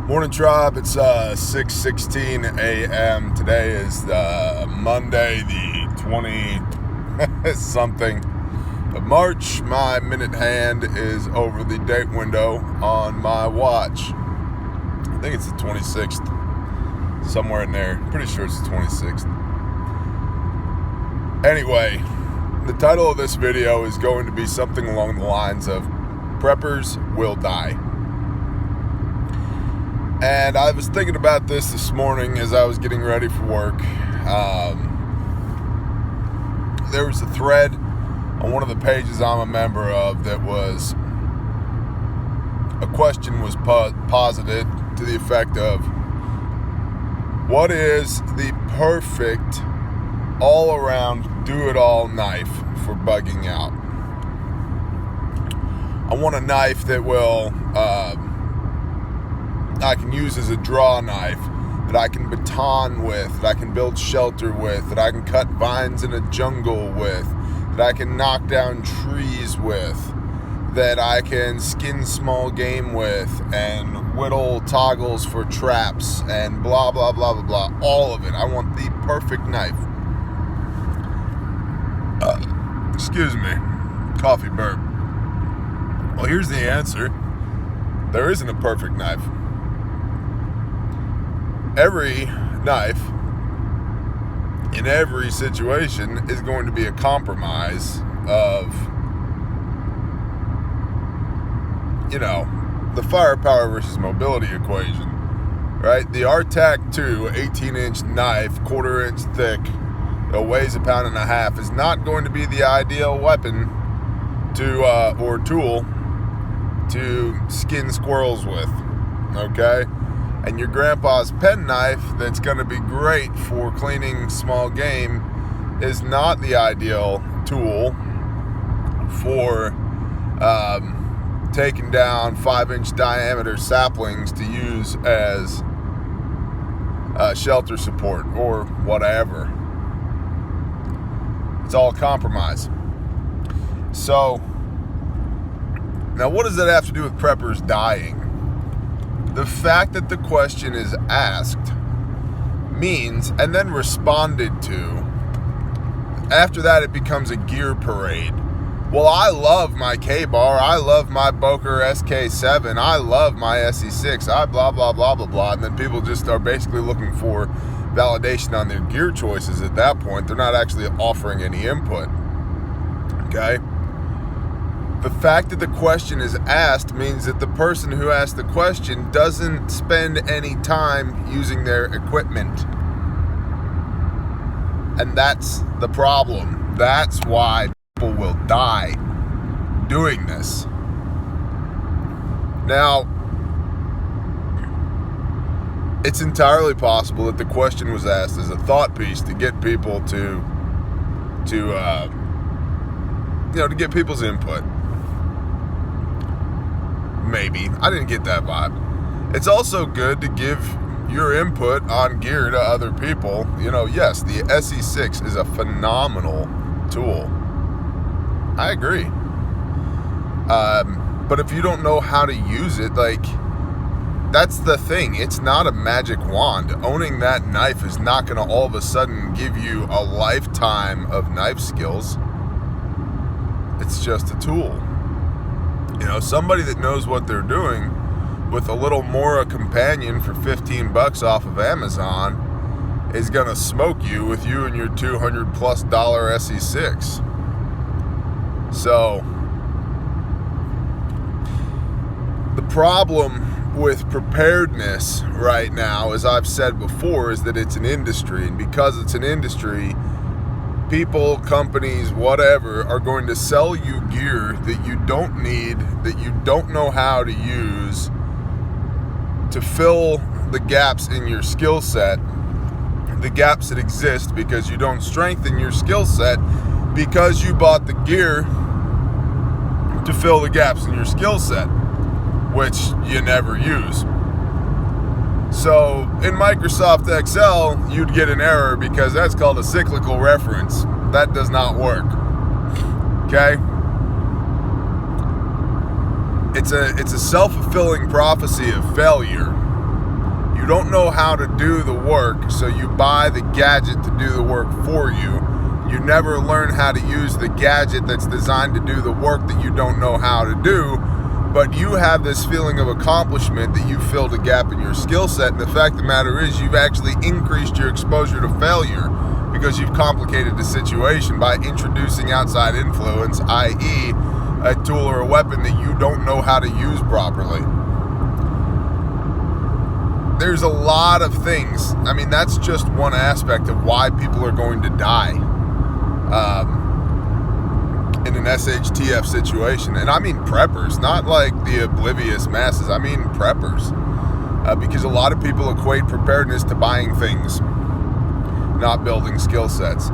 Morning, tribe. It's 6:16 a.m. Today is Monday, the 20 something of March. My minute hand is over the date window on my watch. I think it's the 26th, somewhere in there. Pretty sure it's the 26th. Anyway, the title of this video is going to be something along the lines of "Preppers Will Die." And I was thinking about this morning as I was getting ready for work. There was a thread on one of the pages I'm a member of that was a question was posited to the effect of, what is the perfect all-around do-it-all knife for bugging out? I want a knife that will I can use as a draw knife, that I can baton with, that I can build shelter with, that I can cut vines in a jungle with, that I can knock down trees with, that I can skin small game with, and whittle toggles for traps, and blah, blah, blah, blah, blah. All of it. I want the perfect knife. Excuse me. Coffee burp. Well, here's the answer. There isn't a perfect knife. Every knife in every situation is going to be a compromise of, the firepower versus mobility equation, right? The RTAC 2 18-inch knife, quarter-inch thick, that weighs 1.5 pounds, is not going to be the ideal weapon or tool to skin squirrels with, okay? And your grandpa's pen knife that's going to be great for cleaning small game is not the ideal tool for taking down 5-inch diameter saplings to use as shelter support or whatever. It's all compromise. So, now what does that have to do with preppers dying? The fact that the question is asked means, and then responded to, after that it becomes a gear parade. Well, I love my K-bar, I love my Boker SK7, I love my SE6, I blah, blah, blah, blah, blah. And then people just are basically looking for validation on their gear choices at that point. They're not actually offering any input. Okay? The fact that the question is asked means that the person who asked the question doesn't spend any time using their equipment. And that's the problem. That's why people will die doing this. Now, it's entirely possible that the question was asked as a thought piece to get people to get people's input. Maybe. I didn't get that vibe. It's also good to give your input on gear to other people. Yes, the SE6 is a phenomenal tool. I agree. But if you don't know how to use it, that's the thing. It's not a magic wand. Owning that knife is not going to all of a sudden give you a lifetime of knife skills. It's just a tool. Somebody that knows what they're doing with a little Mora companion for $15 off of Amazon is going to smoke you with you and your $200+ SE6. So, the problem with preparedness right now, as I've said before, is that it's an industry. And because it's an industry, people, companies, whatever, are going to sell you gear that you don't need, that you don't know how to use, to fill the gaps in your skill set, the gaps that exist because you don't strengthen your skill set because you bought the gear to fill the gaps in your skill set, which you never use. So in Microsoft Excel, you'd get an error because that's called a cyclical reference. That does not work. Okay? It's a self-fulfilling prophecy of failure don't know how to do the work, so you buy the gadget to do the work for you. You never learn how to use the gadget that's designed to do the work that you don't know how to do, but you have this feeling of accomplishment that you filled a gap in your skill set. And the fact of the matter is, you've actually increased your exposure to failure because you've complicated the situation by introducing outside influence, i.e., a tool or a weapon that you don't know how to use properly. There's a lot of things. I mean, that's just one aspect of why people are going to die in an SHTF situation. And I mean preppers, not like the oblivious masses. I mean preppers. Because a lot of people equate preparedness to buying things, not building skill sets.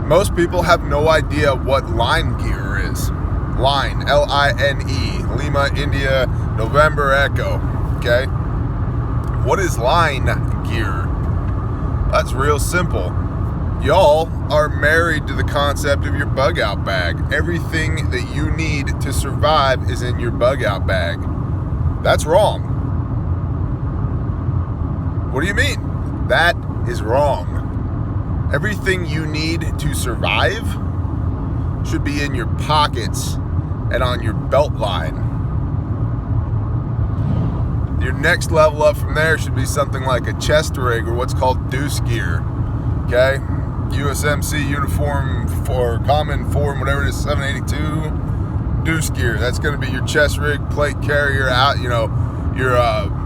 Most people have no idea what line gear is. Line, L-I-N-E, Lima, India, November, Echo. Okay? What is line gear? That's real simple. Y'all are married to the concept of your bug out bag. Everything that you need to survive is in your bug out bag. That's wrong. What do you mean? That is wrong. Everything you need to survive should be in your pockets and on your belt line. Your next level up from there should be something like a chest rig or what's called deuce gear. Okay? USMC uniform for common form, whatever it is, 782 deuce gear. That's going to be your chest rig, plate carrier, out, your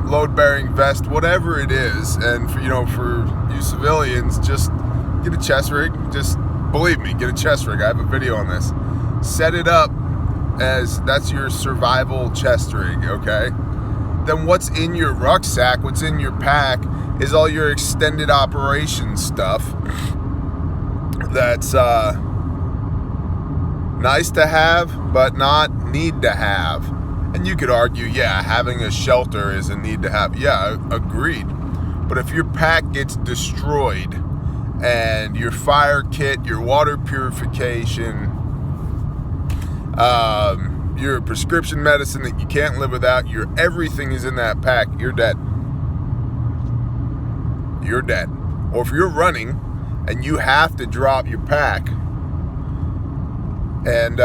load bearing vest, whatever it is. And for you civilians, just get a chest rig. Just believe me, get a chest rig. I have a video on this. Set it up as that's your survival chest rig. Okay. Then what's in your rucksack, what's in your pack, is all your extended operation stuff. That's nice to have, but not need to have. And you could argue, yeah, having a shelter is a need to have. Yeah, agreed. But if your pack gets destroyed and your fire kit, your water purification, your prescription medicine that you can't live without, your everything is in that pack, you're dead. You're dead. Or if you're running and you have to drop your pack and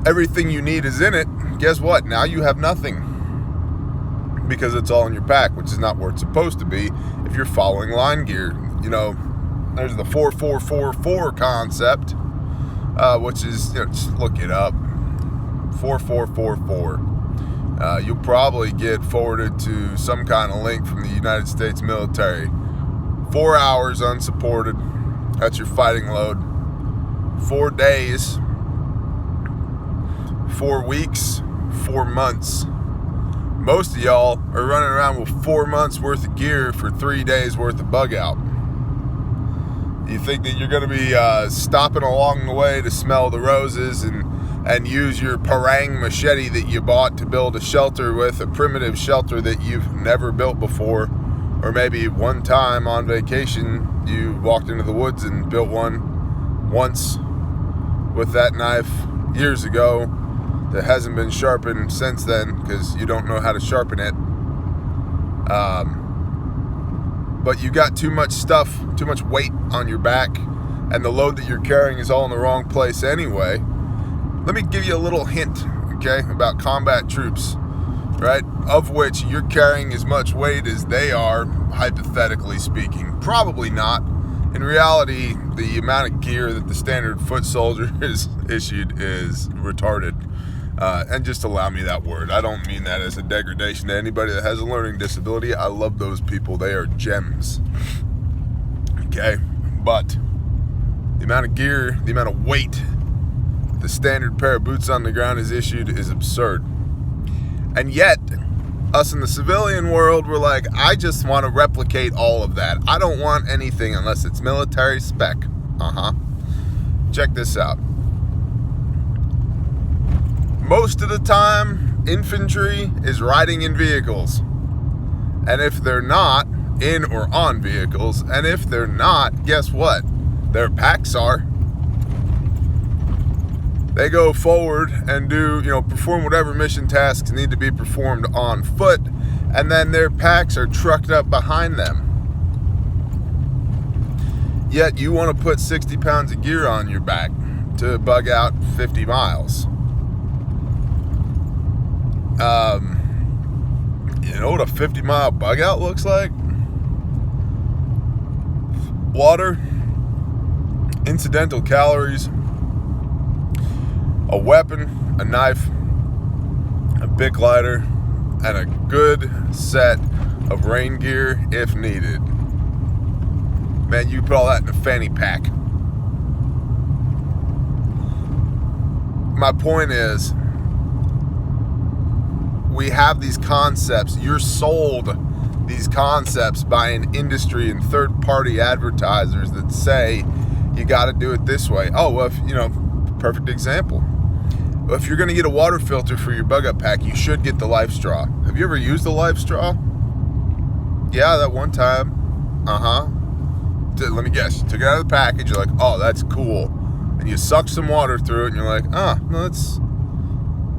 everything you need is in it, guess what? Now you have nothing because it's all in your pack, which is not where it's supposed to be if you're following line gear. There's the 4444 concept, which is, just look it up, 4444. You'll probably get forwarded to some kind of link from the United States military. 4 hours unsupported. That's your fighting load. 4 days, 4 weeks, 4 months. Most of y'all are running around with 4 months worth of gear for 3 days worth of bug out. You think that you're going to be stopping along the way to smell the roses and use your parang machete that you bought to build a shelter with, a primitive shelter that you've never built before. Or maybe one time on vacation you walked into the woods and built one once with that knife years ago that hasn't been sharpened since then because you don't know how to sharpen it. But you got too much stuff, too much weight on your back, and the load that you're carrying is all in the wrong place anyway. Let me give you a little hint, okay, about combat troops, right? Of which you're carrying as much weight as they are, hypothetically speaking. Probably not. In reality, the amount of gear that the standard foot soldier is issued is retarded. And just allow me that word. I don't mean that as a degradation to anybody that has a learning disability. I love those people. They are gems. Okay? But the amount of gear, the amount of weight the standard pair of boots on the ground is issued is absurd. And yet, us in the civilian world, we're like, I just want to replicate all of that. I don't want anything unless it's military spec. Check this out. Most of the time, infantry is riding in vehicles. And if they're not, in or on vehicles, and if they're not, guess what? Their packs are. They go forward and do, perform whatever mission tasks need to be performed on foot, and then their packs are trucked up behind them. Yet you want to put 60 pounds of gear on your back to bug out 50 miles. You know what a 50-mile bug out looks like? Water, incidental calories, a weapon, a knife, a Bic lighter, and a good set of rain gear if needed. Man, you put all that in a fanny pack. My point is, we have these concepts. You're sold these concepts by an industry and third-party advertisers that say you got to do it this way. Oh, well, perfect example. If you're going to get a water filter for your bug-out pack, you should get the Life Straw. Have you ever used the Life Straw? Yeah, that one time. Let me guess. You took it out of the package. You're like, oh, that's cool. And you suck some water through it, and you're like, no,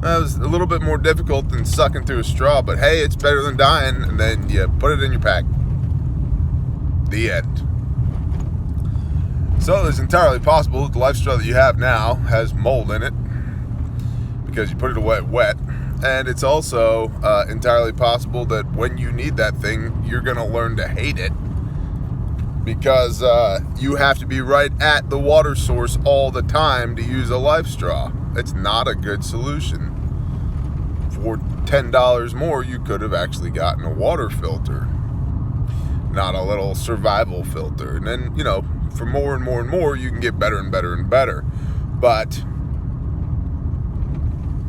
that was a little bit more difficult than sucking through a straw, but hey, it's better than dying. And then you put it in your pack. The end. So it's entirely possible that the Life Straw that you have now has mold in it because you put it away wet. And it's also entirely possible that when you need that thing, you're going to learn to hate it because you have to be right at the water source all the time to use a Life Straw. It's not a good solution. For $10 more, you could have actually gotten a water filter, not a little survival filter. And then, for more and more and more, you can get better and better and better. But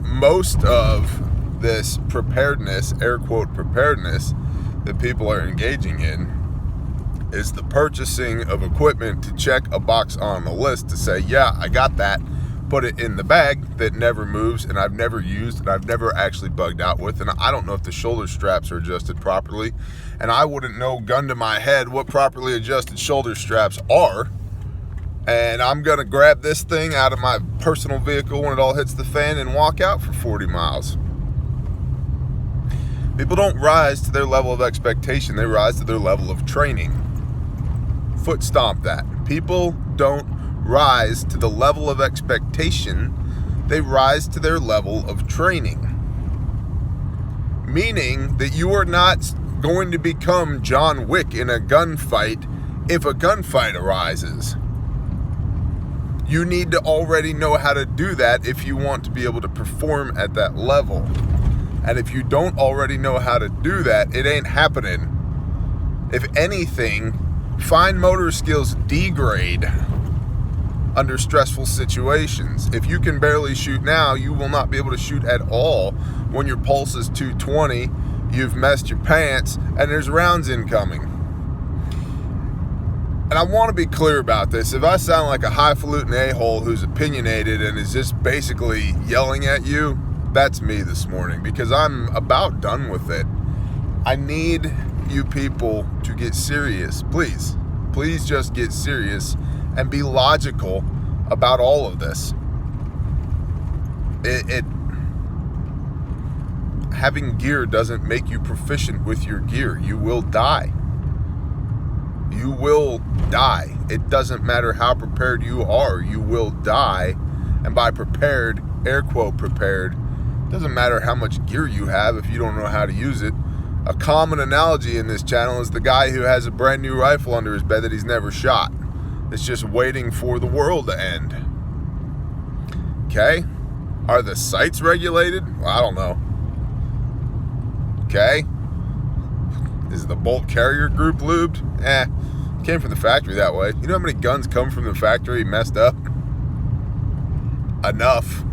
most of this preparedness, air quote preparedness, that people are engaging in is the purchasing of equipment to check a box on the list to say, yeah, I got that. Put it in the bag that never moves and I've never used and I've never actually bugged out with. And I don't know if the shoulder straps are adjusted properly. And I wouldn't know, gun to my head, what properly adjusted shoulder straps are. And I'm going to grab this thing out of my personal vehicle when it all hits the fan and walk out for 40 miles. People don't rise to their level of expectation. They rise to their level of training. Foot stomp that. People don't rise to the level of expectation. They rise to their level of training. Meaning that you are not going to become John Wick in a gunfight if a gunfight arises. You need to already know how to do that if you want to be able to perform at that level. And if you don't already know how to do that, it ain't happening. If anything, fine motor skills degrade under stressful situations. If you can barely shoot now, you will not be able to shoot at all when your pulse is 220, you've messed your pants, and there's rounds incoming. And I want to be clear about this. If I sound like a highfalutin a-hole who's opinionated and is just basically yelling at you, that's me this morning, because I'm about done with it. I need you people to get serious. Please just get serious and be logical about all of this. Having gear doesn't make you proficient with your gear. You will die. You will die. It doesn't matter how prepared you are. You will die. And by prepared, air quote prepared, doesn't matter how much gear you have if you don't know how to use it. A common analogy in this channel is the guy who has a brand new rifle under his bed that he's never shot. It's just waiting for the world to end. Okay? Are the sights regulated? Well, I don't know. Okay? Is the bolt carrier group lubed? Came from the factory that way. You know how many guns come from the factory messed up? Enough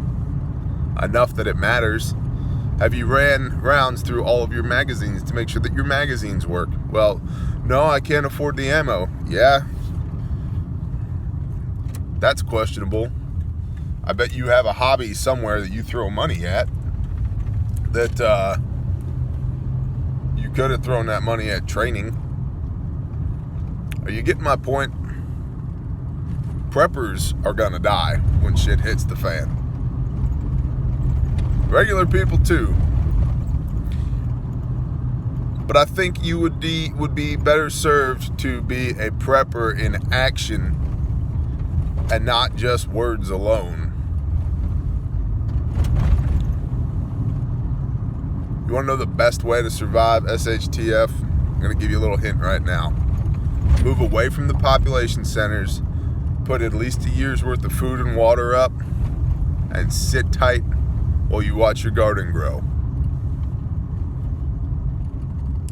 that it matters. Have you ran rounds through all of your magazines to make sure that your magazines work? Well, no, I can't afford the ammo. Yeah. That's questionable. I bet you have a hobby somewhere that you throw money at that you could have thrown that money at training. Are you getting my point? Preppers are gonna die when shit hits the fan. Regular people too. But I think you would be better served to be a prepper in action and not just words alone. You want to know the best way to survive SHTF? I'm going to give you a little hint right now. Move away from the population centers, put at least a year's worth of food and water up, and sit tight while you watch your garden grow.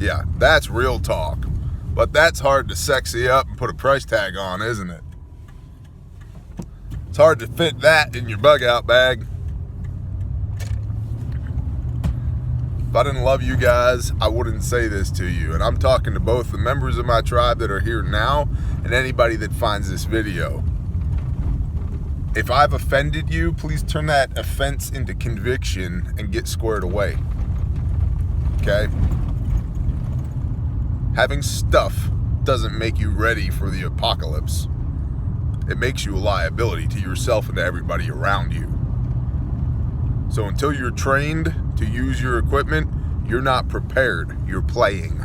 Yeah, that's real talk. But that's hard to sexy up and put a price tag on, isn't it? It's hard to fit that in your bug out bag. If I didn't love you guys, I wouldn't say this to you. And I'm talking to both the members of my tribe that are here now and anybody that finds this video. If I've offended you, please turn that offense into conviction and get squared away. Okay? Having stuff doesn't make you ready for the apocalypse. It makes you a liability to yourself and to everybody around you. So until you're trained to use your equipment, you're not prepared. You're playing.